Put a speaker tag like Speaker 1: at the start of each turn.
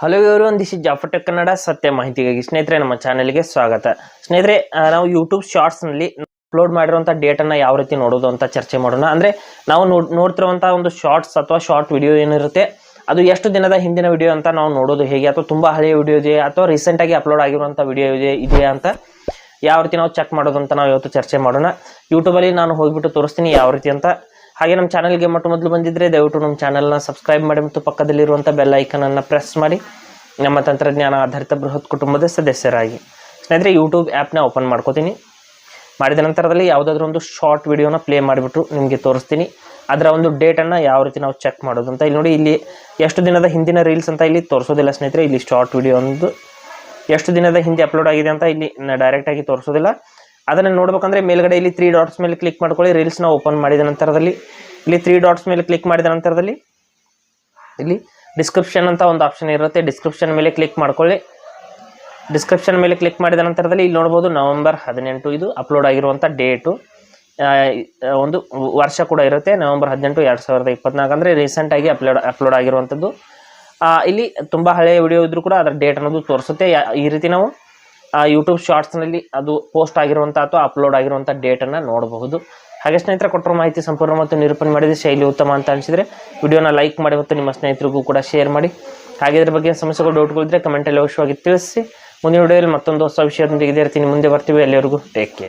Speaker 1: Hello everyone, this is Jafar tech Kannada. ಸತ್ಯ ಮಾಹಿತಿಗಾಗಿ ಸ್ನೇಹಿತರೆ ನಮ್ಮ ಚಾನೆಲ್ಗೆ ಸ್ವಾಗತ. ಸ್ನೇಹಿತರೆ, ನಾವು ಯೂಟ್ಯೂಬ್ ಶಾರ್ಟ್ಸ್ನಲ್ಲಿ ಅಪ್ಲೋಡ್ ಮಾಡಿರುವಂಥ ಡೇಟನ್ನು ಯಾವ ರೀತಿ ನೋಡೋದು ಅಂತ ಚರ್ಚೆ ಮಾಡೋಣ. ಅಂದರೆ ನಾವು ನೋಡ್ತಿರುವಂಥ ಒಂದು ಶಾರ್ಟ್ಸ್ ಅಥವಾ ಶಾರ್ಟ್ ವಿಡಿಯೋ ಏನಿರುತ್ತೆ ಅದು ಎಷ್ಟು ದಿನದ ಹಿಂದಿನ ವಿಡಿಯೋ ಅಂತ ನಾವು ನೋಡೋದು ಹೇಗೆ, ಅಥವಾ ತುಂಬ ಹಳೆಯ ವಿಡಿಯೋ ಇದೆಯಾ ಅಥವಾ ರೀಸೆಂಟಾಗಿ ಅಪ್ಲೋಡ್ ಆಗಿರುವಂಥ ವಿಡಿಯೋ ಇದೆಯಾ ಅಂತ ಯಾವ ರೀತಿ ನಾವು ಚೆಕ್ ಮಾಡೋದು ಅಂತ ನಾವು ಇವತ್ತು ಚರ್ಚೆ ಮಾಡೋಣ. ಯೂಟ್ಯೂಬಲ್ಲಿ ನಾನು ಹೋಗಿಬಿಟ್ಟು ತೋರಿಸ್ತೀನಿ ಯಾವ ರೀತಿ ಅಂತ. ಹಾಗೆ ನಮ್ಮ ಚಾನಲ್ಗೆ ಮೊದಲು ಬಂದಿದ್ದರೆ ದಯವಿಟ್ಟು ನಮ್ಮ ಚಾನಲ್ನ ಸಬ್ಸ್ಕ್ರೈಬ್ ಮಾಡಿ ಮತ್ತು ಪಕ್ಕದಲ್ಲಿರುವಂಥ ಬೆಲ್ ಐಕನನ್ನು ಪ್ರೆಸ್ ಮಾಡಿ ನಮ್ಮ ತಂತ್ರಜ್ಞಾನ ಆಧಾರಿತ ಬೃಹತ್ ಕುಟುಂಬದ ಸದಸ್ಯರಾಗಿ. ಸ್ನೇಹಿತರೆ, ಯೂಟ್ಯೂಬ್ ಆ್ಯಪ್ನ ಓಪನ್ ಮಾಡ್ಕೋತೀನಿ. ಮಾಡಿದ ನಂತರದಲ್ಲಿ ಯಾವುದಾದ್ರೂ ಒಂದು ಶಾರ್ಟ್ ವಿಡಿಯೋನ ಪ್ಲೇ ಮಾಡಿಬಿಟ್ಟು ನಿಮಗೆ ತೋರಿಸ್ತೀನಿ. ಅದರ ಒಂದು ಡೇಟನ್ನು ಯಾವ ರೀತಿ ನಾವು ಚೆಕ್ ಮಾಡೋದು ಅಂತ. ಇಲ್ಲಿ ನೋಡಿ, ಇಲ್ಲಿ ಎಷ್ಟು ದಿನದ ಹಿಂದಿನ ರೀಲ್ಸ್ ಅಂತ ಇಲ್ಲಿ ತೋರಿಸೋದಿಲ್ಲ ಸ್ನೇಹಿತರೆ. ಇಲ್ಲಿ ಶಾರ್ಟ್ ವಿಡಿಯೋ ಒಂದು ಎಷ್ಟು ದಿನದ ಹಿಂದೆ ಅಪ್ಲೋಡ್ ಆಗಿದೆ ಅಂತ ಇಲ್ಲಿ ಡೈರೆಕ್ಟಾಗಿ ತೋರಿಸೋದಿಲ್ಲ. ಅದನ್ನು ನೋಡ್ಬೇಕಂದ್ರೆ ಮೇಲ್ಗಡೆ ಇಲ್ಲಿ 3 ಡಾಟ್ಸ್ ಮೇಲೆ ಕ್ಲಿಕ್ ಮಾಡ್ಕೊಳ್ಳಿ. ರೀಲ್ಸ್ನ ಓಪನ್ ಮಾಡಿದ ನಂತರದಲ್ಲಿ ಇಲ್ಲಿ 3 ಡಾಟ್ಸ್ ಮೇಲೆ ಕ್ಲಿಕ್ ಮಾಡಿದ ನಂತರದಲ್ಲಿ ಇಲ್ಲಿ ಡಿಸ್ಕ್ರಿಪ್ಷನ್ ಅಂತ ಒಂದು ಆಪ್ಷನ್ ಇರುತ್ತೆ. ಡಿಸ್ಕ್ರಿಪ್ಷನ್ ಮೇಲೆ ಕ್ಲಿಕ್ ಮಾಡ್ಕೊಳ್ಳಿ. ಡಿಸ್ಕ್ರಿಪ್ಷನ್ ಮೇಲೆ ಕ್ಲಿಕ್ ಮಾಡಿದ ನಂತರದಲ್ಲಿ ಇಲ್ಲಿ ನೋಡ್ಬೋದು ನವೆಂಬರ್ 18 ಇದು ಅಪ್ಲೋಡ್ ಆಗಿರುವಂಥ ಡೇಟು. ಒಂದು ವರ್ಷ ಕೂಡ ಇರುತ್ತೆ, ನವೆಂಬರ್ 18, 2024 ಅಂದರೆ ರೀಸೆಂಟಾಗಿ ಅಪ್ಲೋಡ್ ಆಗಿರುವಂಥದ್ದು. ಇಲ್ಲಿ ತುಂಬ ಹಳೆಯ ವಿಡಿಯೋ ಇದ್ರೂ ಕೂಡ ಅದರ ಡೇಟ್ ಅನ್ನೋದು ತೋರಿಸುತ್ತೆ. ಈ ರೀತಿ ನಾವು ಯೂಟ್ಯೂಬ್ ಶಾರ್ಟ್ಸ್ನಲ್ಲಿ ಅದು ಪೋಸ್ಟ್ ಆಗಿರುವಂಥ ಅಥವಾ ಅಪ್ಲೋಡ್ ಆಗಿರುವಂಥ ಡೇಟನ್ನು ನೋಡಬಹುದು. ಹಾಗೆ ಸ್ನೇಹಿತರೆ, ಕೊಟ್ಟರು ಮಾಹಿತಿ ಸಂಪೂರ್ಣ ಮತ್ತು ನಿರೂಪಣೆ ಮಾಡಿದ ಶೈಲಿ ಉತ್ತಮ ಅಂತ ಅನಿಸಿದರೆ ವಿಡಿಯೋನ ಲೈಕ್ ಮಾಡಿ ಮತ್ತು ನಿಮ್ಮ ಸ್ನೇಹಿತರಿಗೂ ಕೂಡ ಶೇರ್ ಮಾಡಿ. ಹಾಗೆ ಇದ್ರ ಬಗ್ಗೆ ಸಮಸ್ಯೆಗಳು, ಡೌಟ್ಗಳಿದ್ದರೆ ಕಮೆಂಟಲ್ಲಿ ಅವಶ್ಯವಾಗಿ ತಿಳಿಸಿ. ಮುಂದಿನ ವಿಡಿಯೋದಲ್ಲಿ ಮತ್ತೊಂದು ಹೊಸ ವಿಷಯದೊಂದಿಗೆ ಇದೇ ರೀತಿ ಮುಂದೆ ಬರ್ತೀವಿ. ಎಲ್ಲರಿಗೂ ಟೇಕ್ ಕೇರ್.